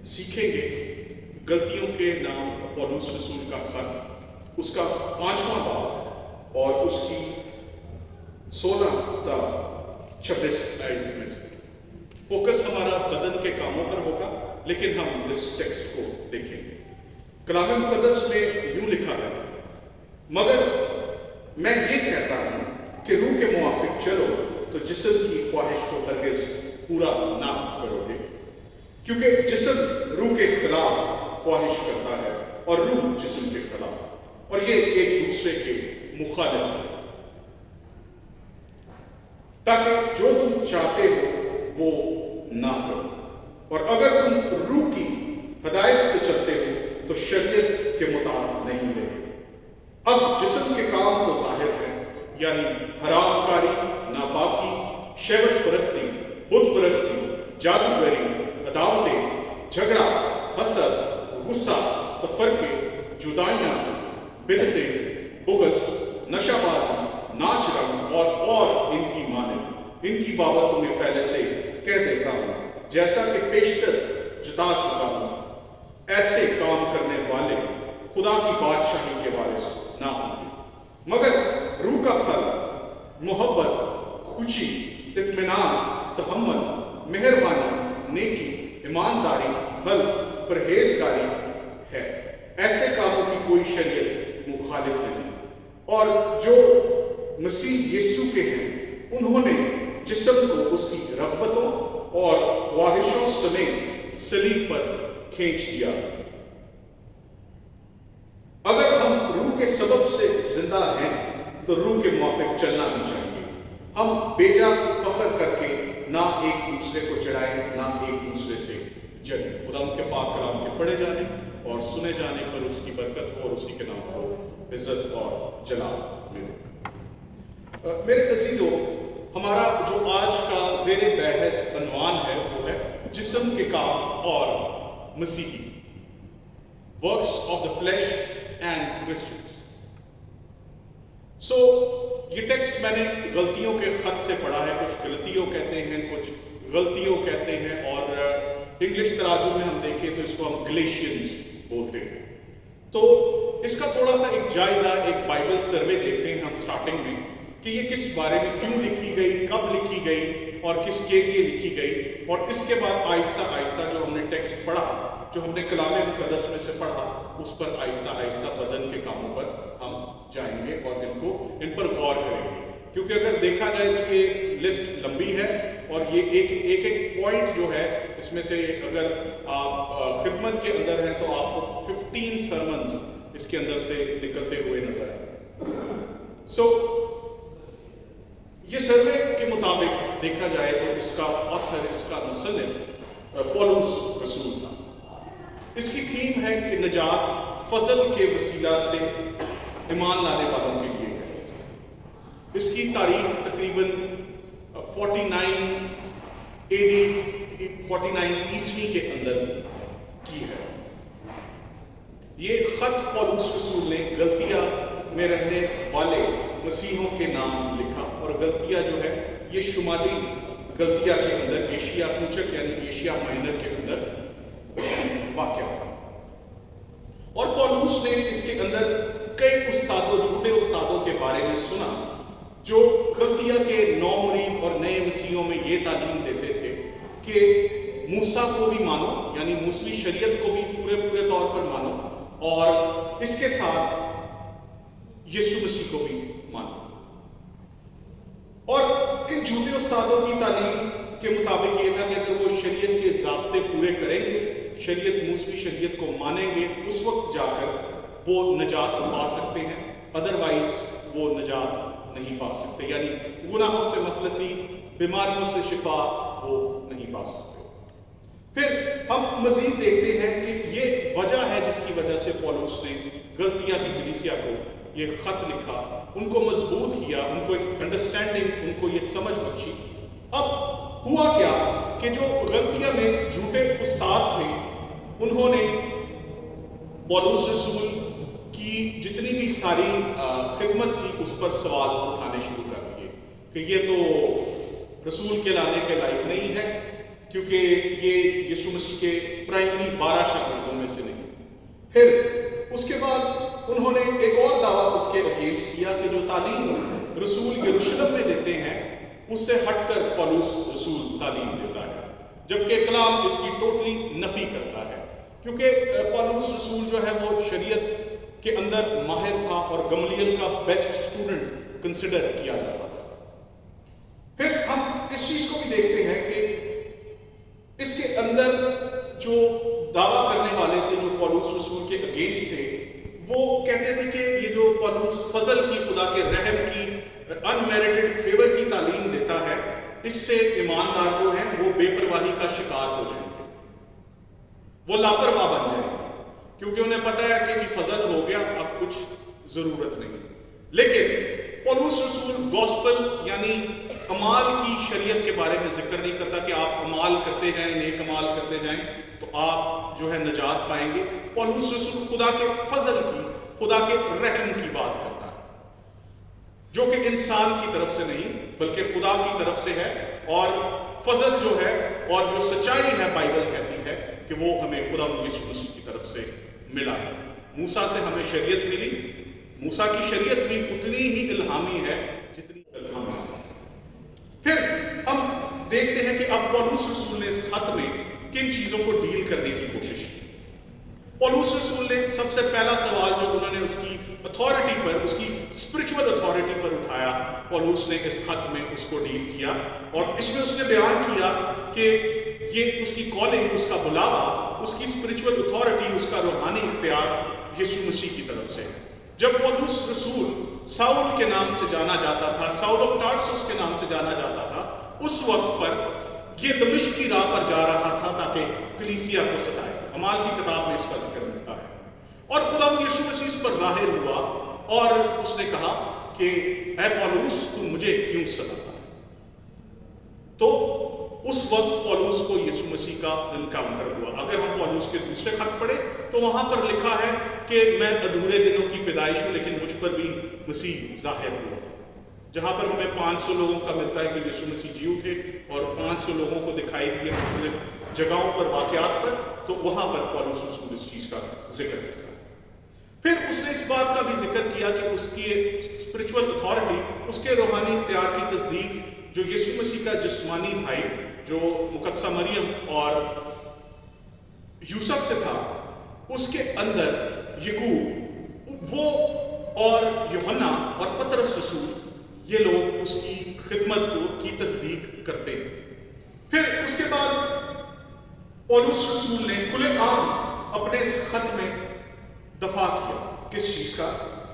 سیکھیں گے غلطیوں کے نام پولس رسول کا خط، اس کا 5واں باب اور اس کی 16 تا 26 آیت میں سے۔ فوکس ہمارا بدن کے کاموں پر ہوگا، لیکن ہم اس ٹیکسٹ کو دیکھیں گے۔ کلام مقدس میں یوں لکھا ہے، مگر میں یہ کہتا ہوں کہ روح کے موافق چلو تو جسم کی خواہش کو ہرگز پورا نہ کرو گے، کیونکہ جسم روح کے خلاف خواہش کرتا ہے اور روح جسم کے خلاف، اور یہ ایک دوسرے کے مخالف ہے، تاکہ جو تم چاہتے ہو وہ نہ کرو۔ اور اگر تم روح کی ہدایت سے چلتے ہو تو شریعت کے مطابق نہیں رہے۔ اب جسم کے کام تو ظاہر ہیں، یعنی حرام کاری، ناپاکی، شہوت پرستی، بت پرستی، جادوگری، عداوتیں، جھگڑا، حسد، غصہ، تفرقے، جدائیاں، بدعتیں، بغض، نشہ بازی، ناچ رنگ اور ان کی مانند، ان کی بابت تمہیں پہلے سے کہہ دیتا ہوں، جیسا کہ پیشتر جتا چکا ہوں۔ ایسے کام کرنے والے خدا کی بادشاہی کے وارث نہ ہوں گے۔ مگر روح کا پھل محبت، خوشی، اطمینان، تحمل، مہربانی، نیکی، ایمانداری، پھل پرہیزگاری ہے۔ ایسے کاموں کی کوئی شریعت مخالف نہیں۔ اور جو مسیح یسوع کے ہیں انہوں نے جسم کو اس کی رغبتوں اور خواہشوں سمیت صلیب پر کھینچ دیا۔ اگر ہم روح کے سبب سے زندہ ہیں تو روح کے موافق چلنا بھی چاہیے۔ ہم بیجا فخر کر کے نہ ایک دوسرے کو چڑھائیں، نہ ایک دوسرے سے جلیں۔ خدا ان کے پاک کلام کے پڑھے جانے اور سنے جانے پر اس کی برکت ہو اور اسی کے نام کو عزت اور جلال ملے۔ میرے عزیزو، ہمارا جو آج کا زیر بحث عنوان ہے وہ ہے جسم کے کام اور مسیحی، works of the flesh and Christians. یہ ٹیکسٹ میں نے غلطیوں کے خط سے پڑھا ہے، کچھ غلطیوں کہتے ہیں، کچھ غلطیوں کہتے ہیں، اور انگلش تراجم میں ہم دیکھیں تو اس کو ہم گلیشینز بولتے ہیں۔ تو اس کا تھوڑا سا ایک جائزہ، ایک بائبل سروے دیکھتے ہیں ہم سٹارٹنگ میں، کہ یہ کس بارے میں کیوں لکھی گئی، کب لکھی گئی اور کس کے لیے لکھی گئی، اور اس کے بعد آہستہ آہستہ جو ہم نے ٹیکسٹ پڑھا، جو ہم نے کلام مقدس میں سے پڑھا، اس پر آہستہ آہستہ بدن کے کاموں پر ہم جائیں گے اور ان پر غور کریں گے، کیونکہ اگر دیکھا جائے تو یہ لسٹ لمبی ہے اور یہ ایک پوائنٹ جو ہے اس میں سے اگر آپ خدمت کے اندر ہیں تو آپ کو 15 سرمنز اس کے اندر سے نکلتے ہوئے نظر آئے۔ یہ سروے کے مطابق دیکھا جائے تو اس کا آتھر، اس کا مصنف پولس رسول تھا۔ اس کی تھیم ہے کہ نجات فضل کے وسیلہ سے ایمان لانے والوں کے لیے ہے۔ اس کی تاریخ تقریباً 49 عیسوی کے اندر کی ہے۔ یہ خط پولس رسول نے غلطیہ میں رہنے والے مسیحوں کے نام لکھا، اور غلطیہ جو ہے یہ شمالی غلطیہ کے اندر ایشیا کوچک یعنی ایشیا مائنر کے اندر واقع تھا۔ اور پولس نے اس کے اندر کئی جھوٹے استادوں کے بارے میں سنا جو غلطیہ کے نو مرید اور نئے مسیحوں میں یہ تعلیم دیتے تھے کہ موسیٰ کو بھی مانو، یعنی موسوی شریعت کو بھی پورے طور پر مانو، اور اس کے ساتھ یسوع مسیح کو بھی مانو۔ اور ان جھوٹے استادوں کی تعلیم کے مطابق یہ تھا کہ اگر وہ شریعت کے ضابطے پورے کریں گے، شریعت موسوی شریعت کو مانیں گے، اس وقت جا کر وہ نجات پا سکتے ہیں، ادروائز وہ نجات نہیں پا سکتے، یعنی گناہوں سے مخلصی، بیماریوں سے شفا وہ نہیں پا سکتے۔ پھر ہم مزید دیکھتے ہیں کہ یہ وجہ ہے جس کی وجہ سے پولس نے غلطیہ کی کلیسیا کو یہ خط لکھا، ان کو مضبوط کیا، ان کو ایک انڈرسٹینڈنگ، ان کو یہ سمجھ بخشی۔ اب ہوا کیا کہ جو غلطیہ میں جھوٹے استاد تھے انہوں نے پولس رسول کی جتنی بھی ساری خدمت تھی اس پر سوال اٹھانے شروع کر دیے کہ یہ تو رسول کے لانے کے لائق نہیں ہے، کیونکہ یہ یسوع مسیح کے پرائمری 12 شاگردوں میں سے نہیں۔ پھر اس کے بعد انہوں نے ایک اور دعویٰ اس کے اگینسٹ کیا کہ جو تعلیم رسول یروشلم میں دیتے ہیں اس سے ہٹ کر پولس رسول تعلیم دیتا ہے، جبکہ کلام اس کی ٹوٹلی نفی کرتا ہے، کیونکہ پولس رسول جو ہے وہ شریعت کے اندر ماہر تھا اور گملیل کا بیسٹ اسٹوڈنٹ کنسیڈر کیا جاتا تھا۔ پھر ہم اس چیز کو بھی دیکھتے ہیں کہ اس کے اندر جو دعویٰ کرنے والے تھے جو پولس رسول کے اگینسٹ تھے، وہ کہتے تھے کہ یہ جو پولس فضل کی، خدا کے رحم کی، انمیریٹڈ فیور کی تعلیم دیتا ہے، اس سے ایماندار جو ہیں وہ بے پرواہی کا شکار ہو جائیں گے، وہ لاپرواہ بن جائیں گے، کیونکہ انہیں پتہ ہے کہ جی فضل ہو گیا، اب کچھ ضرورت نہیں۔ لیکن پولس رسول گوسپل یعنی اعمال کی شریعت کے بارے میں ذکر نہیں کرتا کہ آپ اعمال کرتے جائیں، نیک اعمال کرتے جائیں تو آپ جو ہے نجات پائیں گے۔ پولس رسول خدا کے فضل کی، خدا کے رحم کی بات کرتا ہے، جو کہ انسان کی طرف سے نہیں بلکہ خدا کی طرف سے ہے، اور فضل جو ہے اور جو سچائی ہے بائبل کہتی ہے کہ وہ ہمیں خدا یسوع مسیح کی طرف سے ملا ہے۔ موسیٰ سے ہمیں شریعت ملی، موسیٰ کی شریعت بھی اتنی ہی الہامی ہے جتنی الہامی ہے۔ پھر ہم دیکھتے ہیں کہ اب پولس رسول نے اس خط میں کن چیزوں کو ڈیل کرنے کی کوشش کی۔ پولس رسول نے سب سے پہلا سوال جو انہوں نے اس کی اتھارٹی پر، اس کی اسپرچول اتھارٹی پر اٹھایا، پولس نے اس خط میں اس کو ڈیل کیا، اور اس میں اس نے بیان کیا کہ یہ اس کی کالنگ، اس کا بلاوا، اس کی اسپرچول اتھارٹی، اس کا روحانی اختیار یسوع مسیح کی طرف سے ہے۔ جب پولس رسول ساؤل کے نام سے جانا جاتا تھا، ساؤل آف ٹارسس کے نام سے جانا جاتا تھا، اس وقت پر یہ دمشق کی راہ پر جا رہا تھا تاکہ کلیسیا کو ستائے۔ اعمال کی کتاب میں اس کا ذکر ملتا ہے، اور خدا یسوع مسیح اس پر ظاہر ہوا اور اس نے کہا کہ اے پولس تو مجھے کیوں ستاتا ہے؟ تو اس وقت پولس کو یسوع مسیح کا انکاؤنٹر ہوا۔ اگر ہم پولس کے دوسرے خط پڑھیں تو وہاں پر لکھا ہے کہ میں ادھورے دنوں کی پیدائش ہوں لیکن مجھ پر بھی مسیح ظاہر ہوا۔ جہاں پر ہمیں 500 لوگوں کا ملتا ہے کہ یسوع مسیح جی اٹھے اور 500 لوگوں کو دکھائی دیے مختلف جگہوں پر، واقعات پر، تو وہاں پر پولس رسول اس چیز کا ذکر کرتا ہے۔ پھر اس نے اس بات کا بھی ذکر کیا کہ اس کی اسپرچول اتھارٹی، اس کے روحانی اختیار کی تصدیق جو یسوع مسیح کا جسمانی بھائی جو مقدسہ مریم اور یوسف سے تھا، اس کے اندر یعقوب وہ اور یوحنا اور پطرس رسول، یہ لوگ اس کی خدمت کی تصدیق کرتے ہیں۔ پھر اس کے بعد پولس رسول نے کھلے عام اپنے اس خط میں دفاع کیا، کس چیز کا؟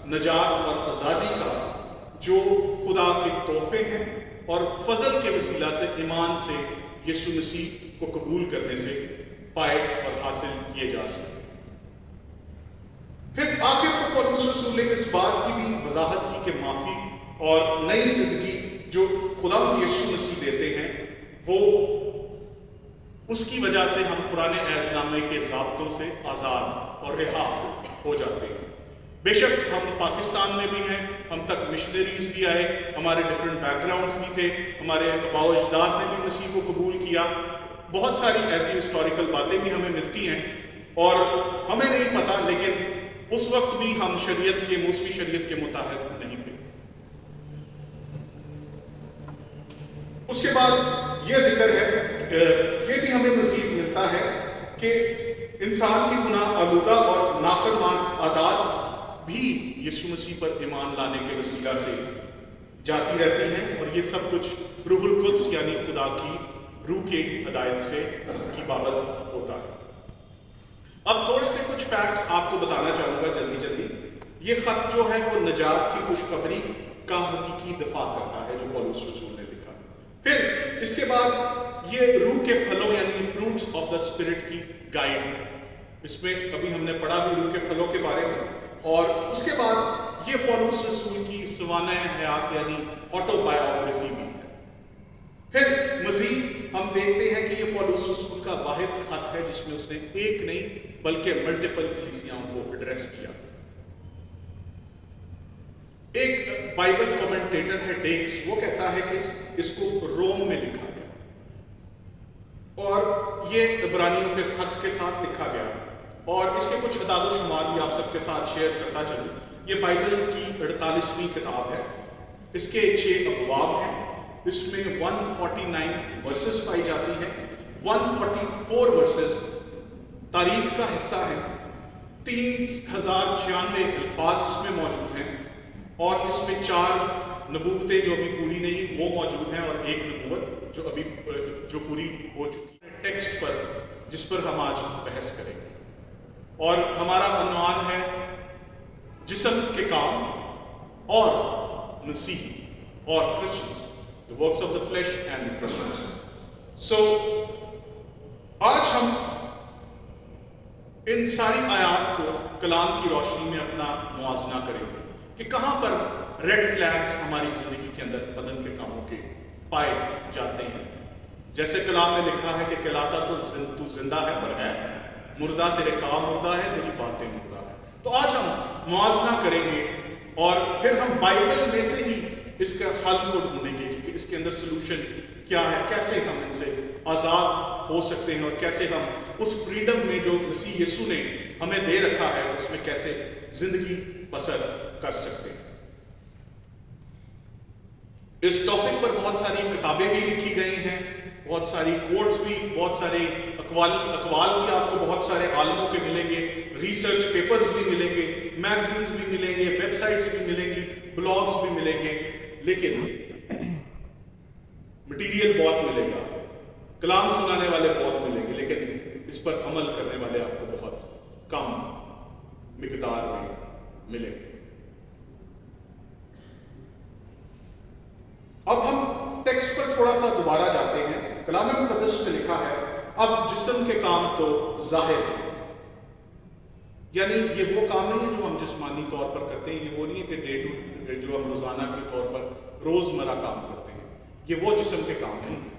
نجات اور آزادی کا، جو خدا کے تحفے ہیں اور فضل کے وسیلہ سے، ایمان سے یسوع مسیح کو قبول کرنے سے پائے اور حاصل کیے جا سکتے۔ پھر آخر کو پولس رسول نے اس بات کی بھی وضاحت کی کہ معافی اور نئی زندگی جو خدا یسوع مسیح دیتے ہیں، وہ اس کی وجہ سے ہم پرانے عہد نامے کے ضابطوں سے آزاد اور رہا ہو جاتے ہیں۔ بے شک ہم پاکستان میں بھی ہیں، ہم تک مشنریز بھی آئے، ہمارے ڈیفرنٹ بیک گراؤنڈز بھی تھے، ہمارے آباء و اجداد نے بھی مسیح کو قبول کیا، بہت ساری ایسی ہسٹوریکل باتیں بھی ہمیں ملتی ہیں اور ہمیں نہیں پتہ، لیکن اس وقت بھی ہم شریعت کے، موسوی شریعت کے متحد نہیں تھے۔ اس کے بعد یہ ذکر ہے، یہ بھی ہمیں مزید ملتا ہے کہ انسان کی گناہ آلودہ اور نافرمان عادات بھی یسوع مسیح پر ایمان لانے کے وسیلہ سے جاتی رہتی ہیں، اور یہ سب کچھ روح القدس یعنی خدا کی روح کے ہدایت سے کی بابت ہوتا ہے۔ اب تھوڑے سے کچھ فیکٹس آپ کو بتانا چاہوں گا جلدی جلدی۔ یہ خط جو ہے وہ نجات کی خوشخبری کا حقیقی دفاع کرتا ہے جو پولس رسول نے لکھا۔ پھر اس کے بعد یہ روح کے پھلوں یعنی فروٹس آف دا اسپرٹ کی گائیڈ ہے، اس میں ابھی ہم نے پڑھا بھی روح کے پھلوں کے بارے میں، اور اس کے بعد یہ پولس رسول کی سوانح حیات یعنی آٹو بایوگرافی بھی ہے۔ پھر مزید ہم دیکھتے ہیں کہ یہ پولس رسول کا واحد خط ہے جس میں اس نے ایک نہیں بلکہ ملٹیپل کلیسیاؤں کو ایڈریس کیا۔ ایک بائبل کومنٹیٹر ہے ڈیکس، وہ کہتا ہے کہ اس کو روم میں لکھا گیا، اور یہ عبرانیوں کے خط کے ساتھ لکھا گیا ہے، اور اس کے کچھ اعداد و شمار بھی آپ سب کے ساتھ شیئر کرتا چلوں۔ یہ بائبل کی 48ویں کتاب ہے، اس کے 6 ابواب ہیں، اس میں 149 ورسز پائی جاتی ہیں، 144 ورسز تاریخ کا حصہ ہے، 3096 الفاظ اس میں موجود ہیں، اور اس میں 4 نبوتیں جو ابھی پوری نہیں وہ موجود ہیں، اور ایک نبوت جو پوری ہو چکی ہے ٹیکسٹ پر، جس پر ہم آج بحث کریں گے۔ اور ہمارا عنوان ہے جسم کے کام اور مسیح اور Christians, the works of the flesh and the Christians۔ So آج ہم ان ساری آیات کو کلام کی روشنی میں اپنا موازنہ کریں گے کہ کہاں پر ریڈ فلیگز ہماری زندگی کے اندر بدن کے کاموں کے پائے جاتے ہیں۔ جیسے کلام میں لکھا ہے کہ کہلاتا تو زندہ ہے پر ہے مردہ، تیرے کام مردہ ہے، تیری باتیں مردہ ہے۔ تو آج ہم موازنہ کریں گے اور پھر ہم بائبل میں سے ہی اس کا حل کو ڈھونڈیں گے کہ اس کے اندر سلوشن کیا ہے، کیسے ہم ان سے آزاد ہو سکتے ہیں، اور کیسے ہم اس فریڈم میں جو مسیح یسوع نے ہمیں دے رکھا ہے اس میں کیسے زندگی بسر کر سکتے ہیں۔ اس ٹاپک پر بہت ساری کتابیں بھی لکھی گئی ہیں، بہت ساری کوٹس بھی، بہت سارے اقوال بھی آپ کو بہت سارے عالموں کے ملیں گے، ریسرچ پیپرز بھی ملیں گے، میگزینز بھی ملیں گے، ویب سائٹس بھی ملیں گی، بلاگز بھی ملیں گے، لیکن مٹیریل بہت ملے گا، کلام سنانے والے بہت ملیں گے، لیکن اس پر عمل کرنے والے آپ کو بہت کم مقدار میں ملیں گے۔ اب ہم ٹیکسٹ پر تھوڑا سا دوبارہ جاتے ہیں۔ کلام مقدس میں لکھا ہے اب جسم کے کام تو ظاہر ہے، یعنی یہ وہ کام نہیں ہے جو ہم جسمانی طور پر کرتے ہیں، یہ وہ نہیں ہے کہ جو ہم روزانہ کے طور پر روزمرہ کام کرتے ہیں، یہ وہ جسم کے کام نہیں ہیں،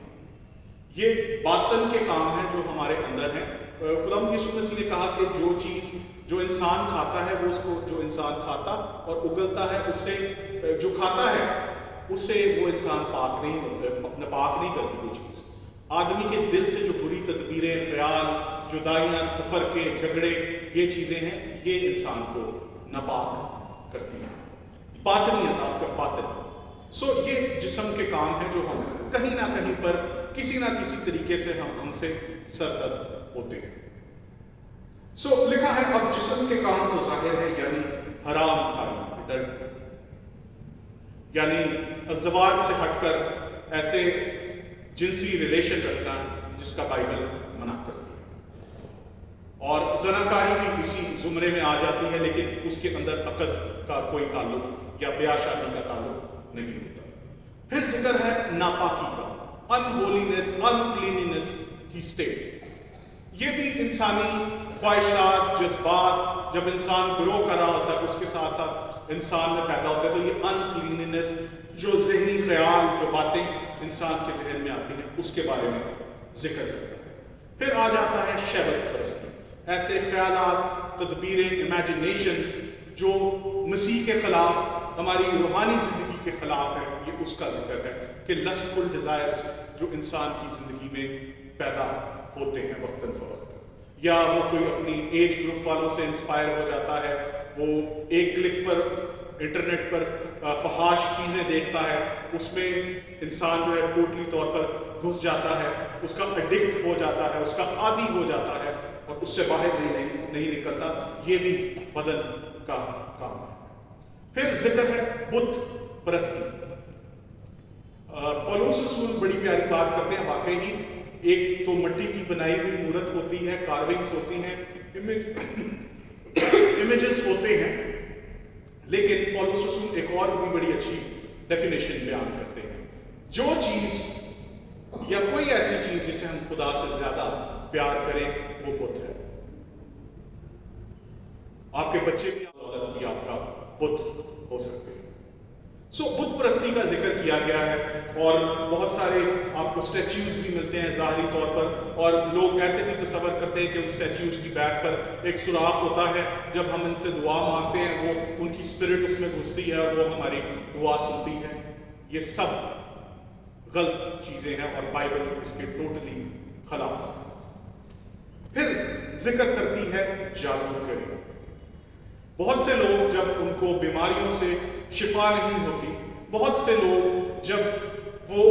یہ باطن کے کام ہیں جو ہمارے اندر ہیں۔ خدا یسوع مسیح نے کہا کہ جو چیز جو انسان کھاتا ہے وہ اس کو جو انسان کھاتا اور اگلتا ہے اس سے جو کھاتا ہے اس سے وہ انسان ناپاک نہیں کرتی کوئی چیز۔ آدمی کے دل سے جو بری تدبیریں، خیال، جدائیاں، تفرقے، جھگڑے، یہ چیزیں ہیں، یہ انسان کو ناپاک کرتی ہیں۔ باطنیت، آپ کا باطن، یہ جسم کے کام ہیں جو ہم کہیں نہ کہیں پر کسی نہ کسی طریقے سے ہم ان سے سرزد ہوتے ہیں۔ لکھا ہے اب جسم کے کام تو ظاہر ہے، یعنی حرام کاری، یعنی ازدواج سے ہٹ کر ایسے جنسی ریلیشن رکھنا جس کا بائبل منع کرتی ہے، اور زناکاری بھی اسی زمرے میں آ جاتی ہے، لیکن اس کے اندر عقد کا کوئی تعلق یا بیاہ شادی کا تعلق نہیں ہوتا۔ پھر ذکر ہے ناپاکی کا، انہولینس، انکلینینس کی سٹیٹ۔ یہ بھی انسانی خواہشات، جذبات جب انسان گرو کر رہا ہوتا ہے اس کے ساتھ ساتھ انسان میں پیدا ہوتا ہے، تو یہ انکلینینس جو ذہنی خیال، جو باتیں انسان کے ذہن میں آتی ہیں اس کے بارے میں ذکر کرتا ہے۔ پھر آ جاتا ہے شہوت پرستی، ایسے خیالات، تدبیریں، امیجنیشنز جو مسیح کے خلاف، ہماری روحانی زندگی کے خلاف ہے، یہ اس کا ذکر ہے کہ لسٹفل ڈیزائرز جو انسان کی زندگی میں پیدا ہوتے ہیں وقتاً فوقتاً، یا وہ کوئی اپنی ایج گروپ والوں سے انسپائر ہو جاتا ہے، وہ ایک کلک پر انٹرنیٹ پر فحاش چیزیں دیکھتا ہے، اس میں انسان جو ہے ٹوٹلی طور پر گھس جاتا ہے، اس کا ایڈکٹ ہو جاتا ہے، اس کا عادی ہو جاتا ہے اور اس سے باہر نہیں نکلتا۔ یہ بھی بدن کا کام ہے۔ پھر ذکر ہے بت پرستی۔ پولس رسول بڑی پیاری بات کرتے ہیں، واقعی ہی ایک تو مٹی کی بنائی ہوئی مورت ہوتی ہے، کارونگز ہوتی ہیں، امیجز ہوتے ہیں، لیکن پولس رسول ایک اور بھی بڑی اچھی ڈیفینیشن بیان کرتے ہیں، جو چیز یا کوئی ایسی چیز جسے ہم خدا سے زیادہ پیار کریں وہ بت ہے۔ آپ کے بچے بھی، دولت بھی آپ کا بت ہو سکتے ہیں۔ بت پرستی کا ذکر کیا گیا ہے، اور بہت سارے آپ کو اسٹیچیوز بھی ملتے ہیں ظاہری طور پر، اور لوگ ایسے بھی تصور کرتے ہیں کہ ان اسٹیچیوز کی بیک پر ایک سوراخ ہوتا ہے، جب ہم ان سے دعا مانگتے ہیں وہ ان کی اسپرٹ اس میں گھستی ہے اور وہ ہماری دعا سنتی ہے۔ یہ سب غلط چیزیں ہیں اور بائبل اس کے ٹوٹلی خلاف۔ پھر ذکر کرتی ہے جادوگری۔ بہت سے لوگ جب ان کو بیماریوں سے شفا نہیں ہوتی، بہت سے لوگ جب وہ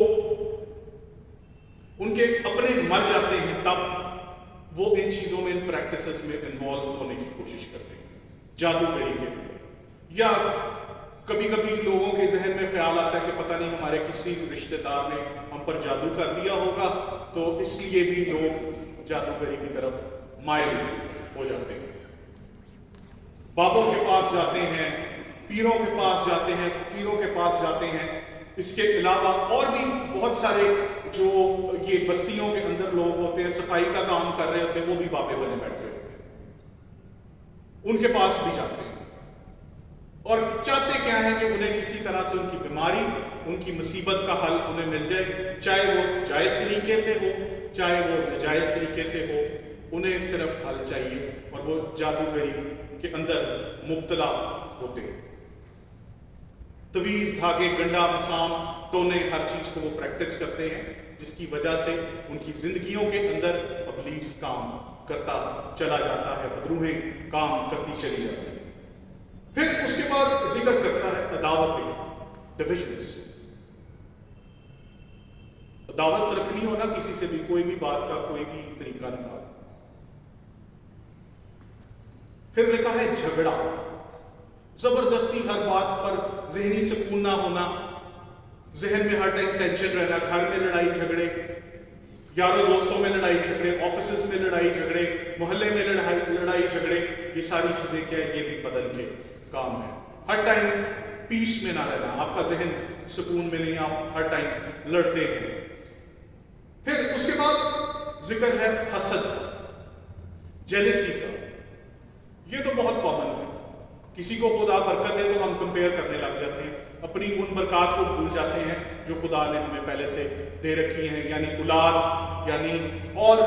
ان کے اپنے مر جاتے ہیں، تب وہ ان چیزوں میں، ان پریکٹسز میں انوالو ہونے کی کوشش کرتے ہیں، جادوگری کے اوپر۔ یا کبھی کبھی لوگوں کے ذہن میں خیال آتا ہے کہ پتہ نہیں ہمارے کسی رشتہ دار نے ہم پر جادو کر دیا ہوگا، تو اس لیے بھی لوگ جادوگری کی طرف مائل ہو جاتے ہیں۔ بابوں کے پاس جاتے ہیں، پیروں کے پاس جاتے ہیں، فقیروں کے پاس جاتے ہیں۔ اس کے علاوہ اور بھی بہت سارے جو یہ بستیوں کے اندر لوگ ہوتے ہیں، صفائی کا کام کر رہے ہوتے ہیں، وہ بھی بابے بنے بیٹھے ہوتے ہیں، ان کے پاس بھی جاتے ہیں اور چاہتے کیا ہیں کہ انہیں کسی طرح سے ان کی بیماری، ان کی مصیبت کا حل انہیں مل جائے، چاہے وہ جائز طریقے سے ہو چاہے وہ ناجائز طریقے سے ہو، انہیں صرف حل چاہیے، اور وہ جادوگری کے اندر مبتلا ہوتے ہیں۔ تویز، دھاگے، گنڈا، مسام، ٹونے، ہر چیز کو وہ پریکٹس کرتے ہیں، جس کی وجہ سے ان کی زندگیوں کے اندر ابلیس کام کرتا چلا جاتا ہے، بدروہیں کام کرتی چلی جاتی ہیں۔ پھر اس کے بعد ذکر کرتا ہے عداوتیں، ڈویژنز۔ عداوت رکھنی ہو نا کسی سے بھی، کوئی بھی بات کا کوئی بھی طریقہ نکال۔ پھر لکھا ہے جھگڑا، زبردستی ہر بات پر ذہنی سکون نہ ہونا، ذہن میں ہر ٹائم ٹینشن رہنا، گھر میں لڑائی جھگڑے، یاروں دوستوں میں لڑائی جھگڑے، آفیسز میں لڑائی جھگڑے، محلے میں لڑائی جھگڑے، یہ ساری چیزیں کیا ہے، یہ بھی بدن کے کام ہے۔ ہر ٹائم پیس میں نہ رہنا، آپ کا ذہن سکون میں نہیں، آپ ہر ٹائم لڑتے ہیں۔ پھر اس کے بعد ذکر ہے حسد کا، جیلسی کا۔ یہ تو بہت کامن ہے، کسی کو خدا برکت دے تو ہم کمپیئر کرنے لگ جاتے ہیں، اپنی ان برکات کو بھول جاتے ہیں جو خدا نے ہمیں پہلے سے دے رکھی ہیں، یعنی اولاد، یعنی اور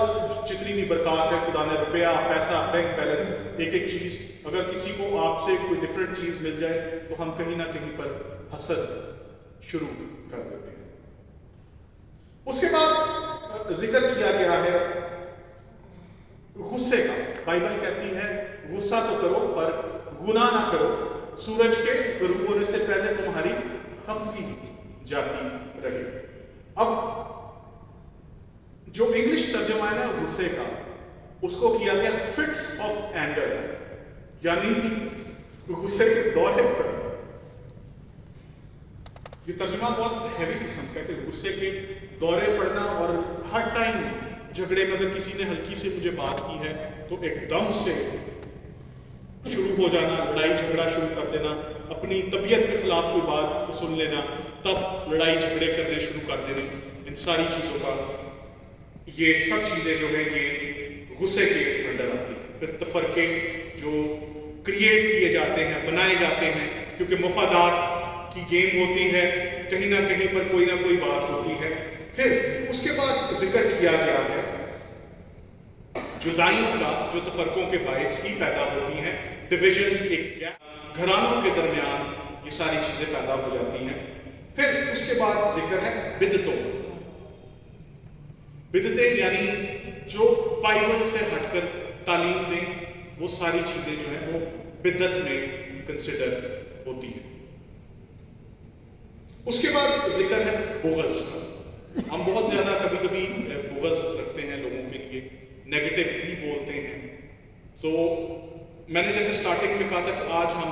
جتنی بھی برکات ہے خدا نے، روپیہ، پیسہ، بینک بیلنس، ایک ایک چیز، اگر کسی کو آپ سے کوئی ڈفرینٹ چیز مل جائے تو ہم کہیں نہ کہیں پر حسد شروع کر دیتے ہیں۔ اس کے بعد ذکر کیا گیا ہے غصے کا۔ بائبل کہتی ہے غصہ تو کرو پر گناہ نہ کرو، سورج کے غروب ہونے سے پہلے تمہاری خفگی جاتی رہے۔ اب جو انگلش ترجمہ ہے نا غصے کا، اس کو کیا گیا فٹس آف اینگر، یعنی غصے کے دورے پر۔ یہ ترجمہ بہت ہیوی قسم کا ہے کہ غصے کے دورے پڑنا، اور ہر ٹائم جھگڑے میں اگر کسی نے ہلکی سے مجھے بات کی ہے تو ایک دم سے شروع ہو جانا، لڑائی جھگڑا شروع کر دینا، اپنی طبیعت کے خلاف کوئی بات کو سن لینا، تب لڑائی جھگڑے کرنے شروع کر دینے، ان ساری چیزوں کا، یہ سب چیزیں جو ہیں یہ غصے کے انڈر آتی ہیں۔ پھر تفرقے جو کریٹ کیے جاتے ہیں، بنائے جاتے ہیں، کیونکہ مفادات کی گیم ہوتی ہے، کہیں نہ کہیں پر کوئی نہ کوئی بات ہوتی ہے۔ پھر اس کے بعد ذکر کیا گیا ہے جدائیوں کا، جو تفرقوں کے باعث ہی پیدا ہوتی ہیں، ڈویژنز، ایک گیپ گھرانوں کے درمیان، یہ ساری چیزیں پیدا ہو جاتی ہیں۔ پھر اس کے بعد ذکر ہے بدعتوں۔ بدعتیں یعنی جو بائبل سے ہٹ کر تعلیم دیں، وہ ساری چیزیں جو ہیں وہ بدعت میں کنسیڈر ہوتی ہیں۔ اس کے بعد ذکر ہے بغض کا۔ ہم بہت زیادہ کبھی کبھی بغض رکھتے ہیں لوگوں کے لیے، نیگیٹو بھی بولتے ہیں۔ سو میں نے جیسے سٹارٹنگ میں کہا تھا کہ آج ہم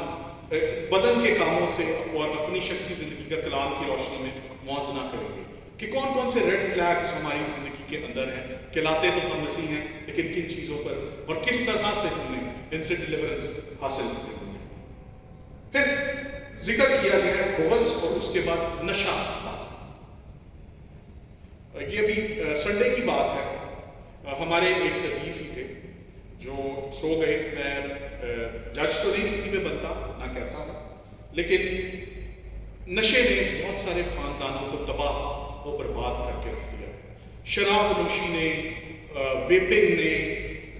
بدن کے کاموں سے اور اپنی شخصی زندگی کا کلام کی روشنی میں موازنہ کریں گے کہ کون کون سے ریڈ فلیگز ہماری زندگی کے اندر ہیں، کہلاتے تو ہم مسیح ہیں لیکن کن چیزوں پر اور کس طرح سے ہم نے ان سے ڈیلیورنس حاصل کرنی ہے۔ پھر ذکر کیا گیا ہے بغض، اور اس کے بعد نشہ بازی۔ یہ بھی سنڈے کی بات ہے، ہمارے ایک عزیز ہی تھے جو سو گئے۔ میں جج تو نہیں کسی پہ بنتا، نہ کہتا ہوں، لیکن نشے نے بہت سارے خاندانوں کو تباہ و برباد کر کے رکھ دیا ہے۔ شراب نوشی نے، ویپنگ نے،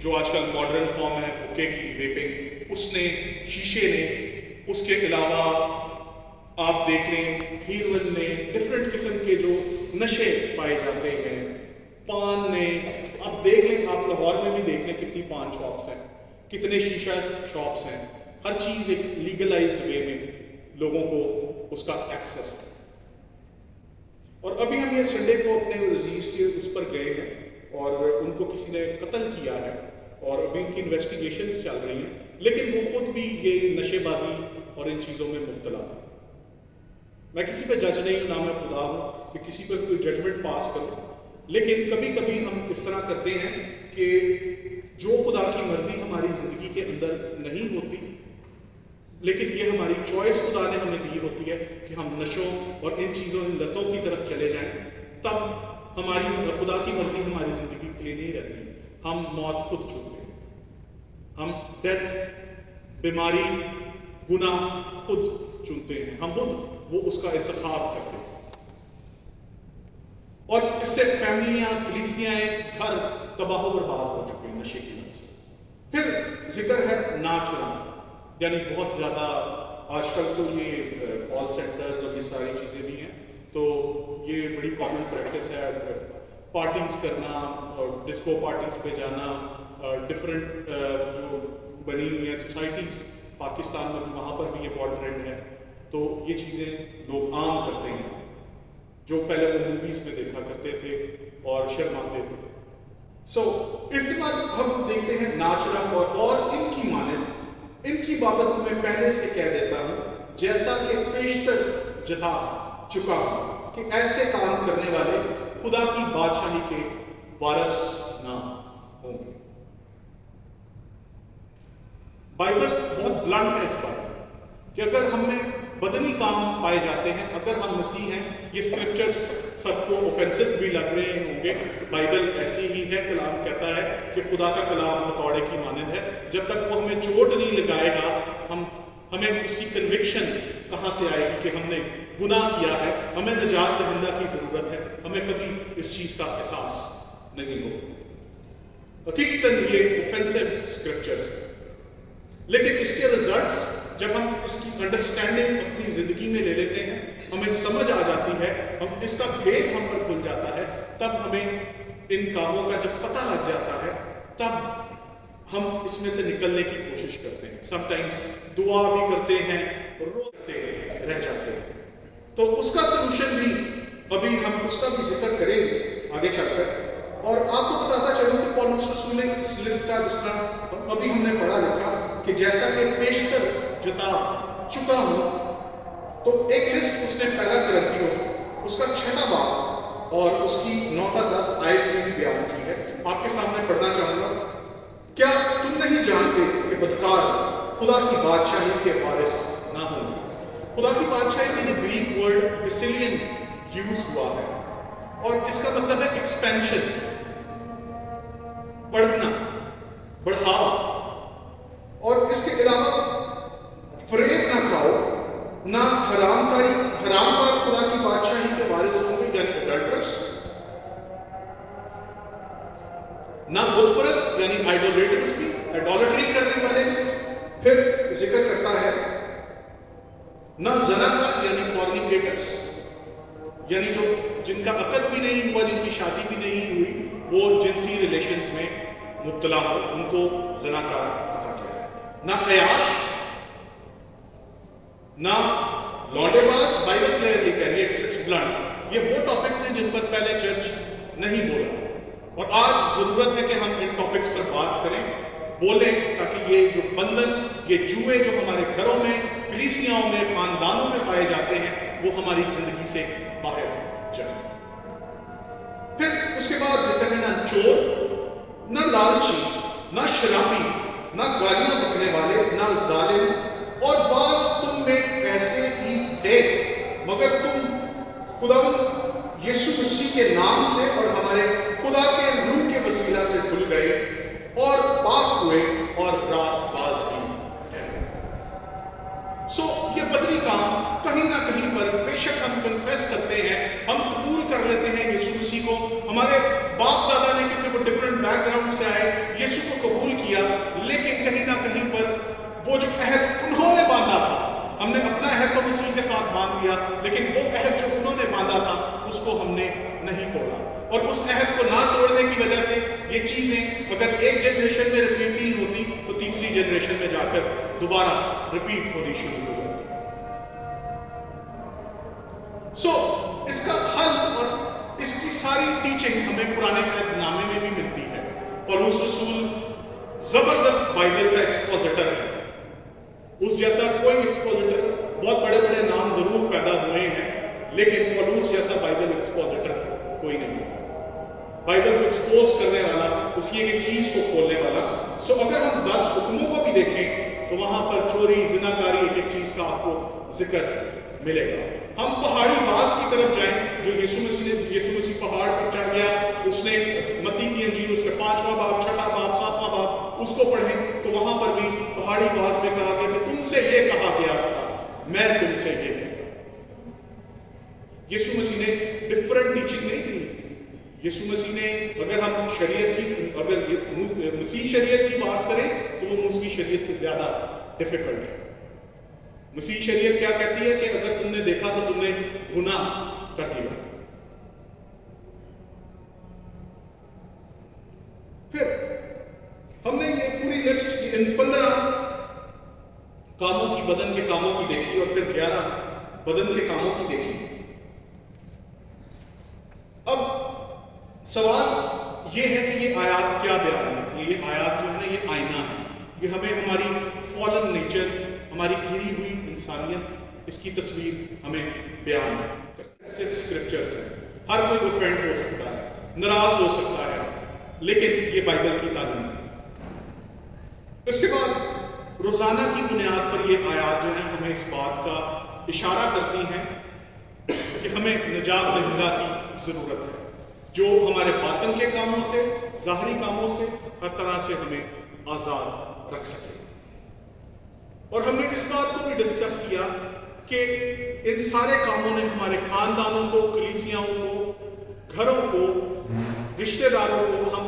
جو آج کل ماڈرن فارم ہے حکے کی ویپنگ، اس نے، شیشے نے، اس کے علاوہ آپ دیکھ لیں ہیروئن نے، ڈفرینٹ قسم کے جو نشے پائے جاتے ہیں، پان نے، آپ دیکھ لیں، آپ لاہور میں بھی دیکھ لیں کتنی پان شاپس ہیں، کتنے شیشہ شاپس ہیں، ہر چیز ایک لیگلائزڈ وے میں لوگوں کو اس کا ایکسیس ہے۔ اور ابھی ہم یہ سنڈے کو اپنے عزیز کے اس پر گئے ہیں اور ان کو کسی نے قتل کیا ہے اور ابھی ان کی انویسٹیگیشنز چل رہی ہیں، لیکن وہ خود بھی یہ نشے بازی اور ان چیزوں میں مبتلا تھا۔ میں کسی پہ جج نہیں ہوں، نہ میں خدا ہوں کہ کسی پر کوئی ججمنٹ پاس کروں، لیکن کبھی کبھی ہم اس طرح کرتے ہیں کہ جو خدا کی مرضی ہماری زندگی کے اندر نہیں ہوتی، لیکن یہ ہماری چوائس خدا نے ہمیں دی ہوتی ہے کہ ہم نشوں اور ان چیزوں، ان لتوں کی طرف چلے جائیں، تب ہماری خدا کی مرضی ہماری زندگی کے لیے نہیں رہتی، ہم موت خود چنتے ہیں، ہم ڈیتھ، بیماری، گناہ خود چنتے ہیں، ہم خود وہ اس کا انتخاب کرتے ہیں، اور اس سے فیملیاں، کلیسیاں، گھر تباہ و برباد ہو چکے ہیں نشے کی وجہ سے۔ پھر ذکر ہے ناچ رنگ، یعنی بہت زیادہ آج کل تو یہ کال سینٹرز اور یہ ساری چیزیں بھی ہیں، تو یہ بڑی کامن پریکٹس ہے، پارٹیز کرنا اور ڈسکو پارٹیز پہ جانا، ڈفرینٹ جو بنی ہوئی ہیں سوسائٹیز پاکستان میں، وہاں پر بھی یہ بہت ٹرینڈ ہے، تو یہ چیزیں لوگ عام کرتے ہیں جو پہلے وہ موویز میں دیکھا کرتے تھے اور شرماتے تھے۔ اس کے بعد ہم دیکھتے ہیں ناچ رنگ، اور ان کی مانند، ان کی بابت تمہیں پہلے سے کہہ دیتا ہوں، جیسا کہ پیشتر جتا چکا ہوں، کہ ایسے کام کرنے والے خدا کی بادشاہی کے وارث نہ ہوں گے۔ بائبل بہت بلنٹ ہے اس پر کہ اگر ہم میں بدنی کام پائے جاتے ہیں، اگر ہم مسیح ہیں، یہ اسکرپچرز سب کو اوفینسو بھی لگ رہے ہوں گے، بائبل ایسی ہی ہے، کلام کہتا ہے کہ خدا کا کلام ہتھوڑے کی مانند ہے، جب تک وہ ہمیں چوٹ نہیں لگائے گا، ہمیں اس کی کنوکشن کہاں سے آئے گی کہ ہم نے گناہ کیا ہے، ہمیں نجات دہندہ کی ضرورت ہے، ہمیں کبھی اس چیز کا احساس نہیں ہوگا۔ حقیقتاً یہ اوفینسو اسکرپچرز ہیں، لیکن اس کے ریزلٹس جب ہم اس کی انڈرسٹینڈنگ اپنی زندگی میں لے لیتے ہیں، ہمیں سمجھ آ جاتی ہے، ہم اس کا بھید ہم پر کھل جاتا ہے، تب ہمیں ان کاموں کا جب پتہ لگ جاتا ہے، تب ہم اس میں سے نکلنے کی کوشش کرتے ہیں، سم ٹائمز دعا بھی کرتے ہیں، روتے رہ جاتے ہیں۔ تو اس کا سلوشن بھی ابھی ہم اس کا بھی ذکر کریں گے آگے چل کر، اور آپ کو بتاتا چلوں کہ پولس رسول نے اس لسٹ کا، جس طرح ابھی ہم نے پڑھا لکھا کہ جیسا کہ پیشتر جتا چکا ہوں، تو ایک لسٹ اس نے پہلا کرنتیوں اس کا 6واں باب اور اس کی 9 تا 10 آیت میں بھی بیان کی ہے، آپ کے سامنے پڑھنا چاہوں گا۔ کیا تم نہیں جانتے کہ بدکار خدا کی بادشاہی کے وارث نہ ہوں گے؟ خدا کی بادشاہی کے لیے گریک ورڈ بسیلین یوز ہوا ہے، اور اس کا مطلب ہے ایکسپینشن، بڑھنا، بڑھاوا، اور اس کے علاوہ فریب نہ کھاؤ، نہ حرام کار خدا کی بادشاہی کے وارث ہوں گے، یعنی ایڈلٹرس، نہ بت پرست یعنی آئیڈولیٹرس بھی، ایڈولٹری کرنے والے بھی، پھر ذکر کرتا ہے نہ زناکار یعنی فورنیکیٹرس، یعنی جو جن کا عقد بھی نہیں ہوا، جن کی شادی بھی نہیں ہوئی، وہ جنسی ریلیشنز میں مبتلا ہو، ان کو زناکار کہا گیا ہے، نہ عیاش، نہ لونڈے باز، بائبل کلیئرلی کہہ رہی ہے، اٹس بلنٹ، یہ وہ ٹاپکس ہیں جن پر پہلے چرچ نہیں بولا، اور آج ضرورت ہے کہ ہم ان ٹاپکس پر بات کریں، بولیں، تاکہ یہ جو بندھن، یہ جوئے جو ہمارے گھروں میں، کلیسیاؤں میں، خاندانوں میں پائے جاتے ہیں، وہ ہماری زندگی سے باہر جائیں۔ پھر اس کے بعد ذکر ہے نہ چور، نہ لالچی، نہ شرابی، نہ گالیاں بکنے والے، نہ ظالم، اور بعض تم میں ایسے ہی تھے، مگر تم خداوند یسوع مسیح کے نام سے اور ہمارے خدا کے روح کے وسیلہ سے کھل گئے اور پاک ہوئے اور راست باز بھی ٹھہرے۔ یہ بدنی کام کہیں نہ کہیں پر بے شک ہم کنفیس کرتے ہیں، ہم قبول کر لیتے ہیں یسوع مسیح کو، ہمارے باپ دادا نے کیونکہ وہ ڈفرینٹ بیک گراؤنڈ سے آئے، یسوع کو قبول کیا، لیکن کہیں نہ کہیں پر وہ جو عہد انہوں نے باندھا تھا، ہم نے اپنا عہد تو مسیح کے ساتھ باندھ دیا، لیکن وہ عہد جو انہوں نے باندھا تھا اس کو ہم نے نہیں توڑا، اور اس عہد کو نہ توڑ کی وجہ سے یہ چیزیں اگر ایک جنریشن میں ریپیٹ نہیں ہوتی تو تیسری جنریشن میں جا کر دوبارہ ریپیٹ ہونی شروع ہو جاتی ہے. سو اس کا حل اور اس کی ساری ٹیچنگ ہمیں پرانے عہد نامے میں بھی ملتی ہے. پولس رسول زبردست بائبل کا ایکسپوزیٹر ہے. اس جیسا کوئی ایکسپوزیٹر، بہت بڑے بڑے نام ضرور پیدا ہوئے ہیں لیکن پولس جیسا بائبل ایکسپوزیٹر کوئی نہیں ہے. بائبل کو ایکسپوز کرنے والا، اس کی ایک چیز کو کھولنے والا. سو اگر ہم 10 حکموں کو بھی دیکھیں تو وہاں پر چوری، زناکاری، ایک ایک چیز کا آپ کو ذکر ملے گا. ہم پہاڑی باز کی طرف جائیں جو یسوع مسیح پہاڑ پر چڑھ گیا، اس نے متی کی انجیل اس کے 5واں باب، 6واں باب، 7واں باب اس کو پڑھیں تو وہاں پر بھی پہاڑی باز میں کہا گیا کہ تم سے یہ کہا گیا تھا، میں تم سے یہ کہتا. یسوع مسیح نے ڈفرنٹ ٹیچنگ نہیں دی. یسوع مسیح نے اگر ہم مسیح شریعت کی بات کریں تو وہ موسوی شریعت سے زیادہ ڈیفیکلٹ ہے. مسیح شریعت کیا کہتی ہے کہ اگر تم نے دیکھا تو تم نے گناہ کر لیا. پھر ہم نے یہ پوری لسٹ ان 15 کاموں کی، بدن کے کاموں کی دیکھی اور پھر 11 بدن کے کاموں کی دیکھی. اب سوال یہ ہے کہ یہ آیات کیا بیان کرتی ہے؟ یہ آیات جو ہے نا یہ آئینہ ہے. یہ ہمیں ہماری فالن نیچر، ہماری گری ہوئی انسانیت، اس کی تصویر ہمیں بیان کرتی ہے. صرف اسکرپچرز ہیں. ہر کوئی اوفینڈ ہو سکتا ہے، ناراض ہو سکتا ہے، لیکن یہ بائبل کی تعلیم ہے. اس کے بعد روزانہ کی بنیاد پر یہ آیات جو ہیں ہمیں اس بات کا اشارہ کرتی ہیں کہ ہمیں نجات دہندہ کی ضرورت ہے جو ہمارے باطن کے کاموں سے، ظاہری کاموں سے، ہر طرح سے ہمیں آزاد رکھ سکے. اور ہم نے اس بات کو بھی ڈسکس کیا کہ ان سارے کاموں نے ہمارے خاندانوں کو، کلیسیاؤں کو، گھروں کو، رشتہ داروں کو ہم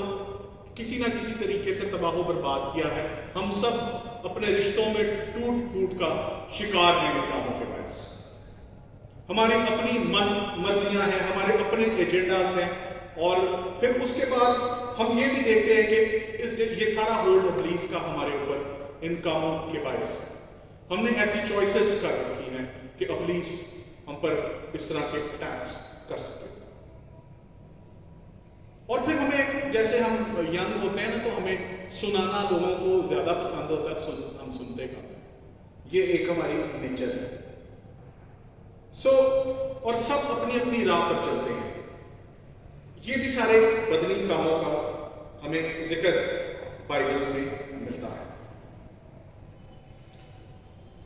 کسی نہ کسی طریقے سے تباہ و برباد کیا ہے. ہم سب اپنے رشتوں میں ٹوٹ پھوٹ کا شکار ہیں ان کاموں کے باعث. ہماری اپنی مرضیاں ہیں، ہمارے اپنے ایجنڈاز ہیں. اور پھر اس کے بعد ہم یہ بھی دیکھتے ہیں کہ یہ سارا ہولڈ ابلیس کا ہمارے اوپر ان کاموں کے باعث ہم نے ایسی چوائسز کر رکھی ہیں کہ ابلیس ہم پر اس طرح کے اٹیکس کر سکے. اور پھر ہمیں، جیسے ہم ینگ ہوتے ہیں نا تو ہمیں سنانا لوگوں کو زیادہ پسند ہوتا ہے، ہم سنتے کم ہیں. یہ ایک ہماری نیچر ہے. اور سب اپنی اپنی راہ پر چلتے ہیں. یہ بھی سارے بدنی کاموں کا ہمیں ذکر بائبل میں ملتا ہے.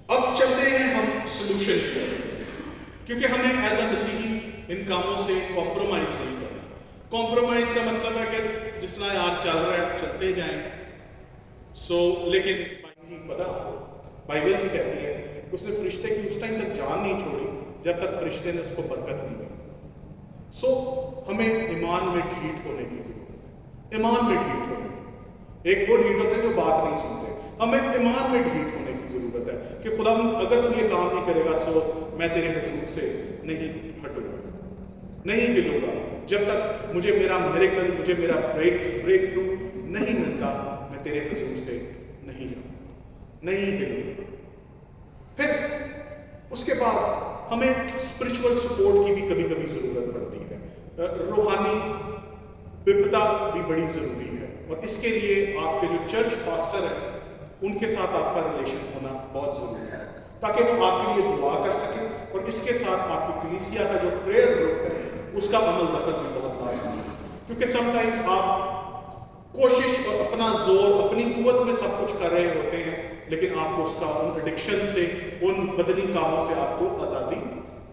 اب چلتے ہیں ہم سلوشن کی، کیونکہ ہمیں ایز اے مسیحی ان کاموں سے کمپرومائز نہیں کرنا. کمپرومائز کا مطلب ہے کہ جس طرح یار چل رہا ہے چلتے جائیں. لیکن پتا بائبل ہی کہتی ہے کہ اس نے فرشتے کی اس ٹائم تک جان نہیں چھوڑی جب تک فرشتے نے اس کو برکت نہیں دی. ہمیں ایمان میں ڈھیٹ ہونے کی ضرورت ہے. ایمان میں ڈھیٹ ہونے، ایک وہ ڈھیٹ ہوتے ہیں جو بات نہیں سنتے. ہمیں ایمان میں ڈھیٹ ہونے کی ضرورت ہے کہ خدا اگر تو یہ کام نہیں کرے گا میں تیرے حضور سے نہیں ہٹوں گا، نہیں ہلوں گا. جب تک مجھے میرا میریکل، مجھے میرا بریک تھرو نہیں ملتا، میں تیرے حضور سے نہیں جاؤں، نہیں ہلوں گا. پھر اس کے بعد ہمیں اسپرچول سپورٹ کی بھی کبھی کبھی ضرورت پڑتی ہے. روحانی بپتا بھی بڑی ضروری ہے. اور اس کے لیے آپ کے جو چرچ پاسٹر ہیں ان کے ساتھ آپ کا ریلیشن ہونا بہت ضروری ہے تاکہ وہ آپ کے لیے دعا کر سکیں. اور اس کے ساتھ آپ کی کلیسیا کا جو پریئر گروپ ہے اس کا عمل دخل بھی بہت لازمی ہے. کیونکہ سم ٹائمز آپ کوشش اور اپنا زور، اپنی قوت میں سب کچھ کر رہے ہوتے ہیں لیکن آپ کو اس کا ان ایڈکشن سے، ان بدنی کاموں سے آپ کو آزادی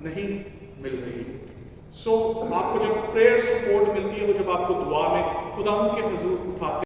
نہیں مل رہی. آپ کو جب پریئر سپورٹ ملتی ہے، وہ جب آپ کو دعا میں خدا ان کے حضور اٹھاتے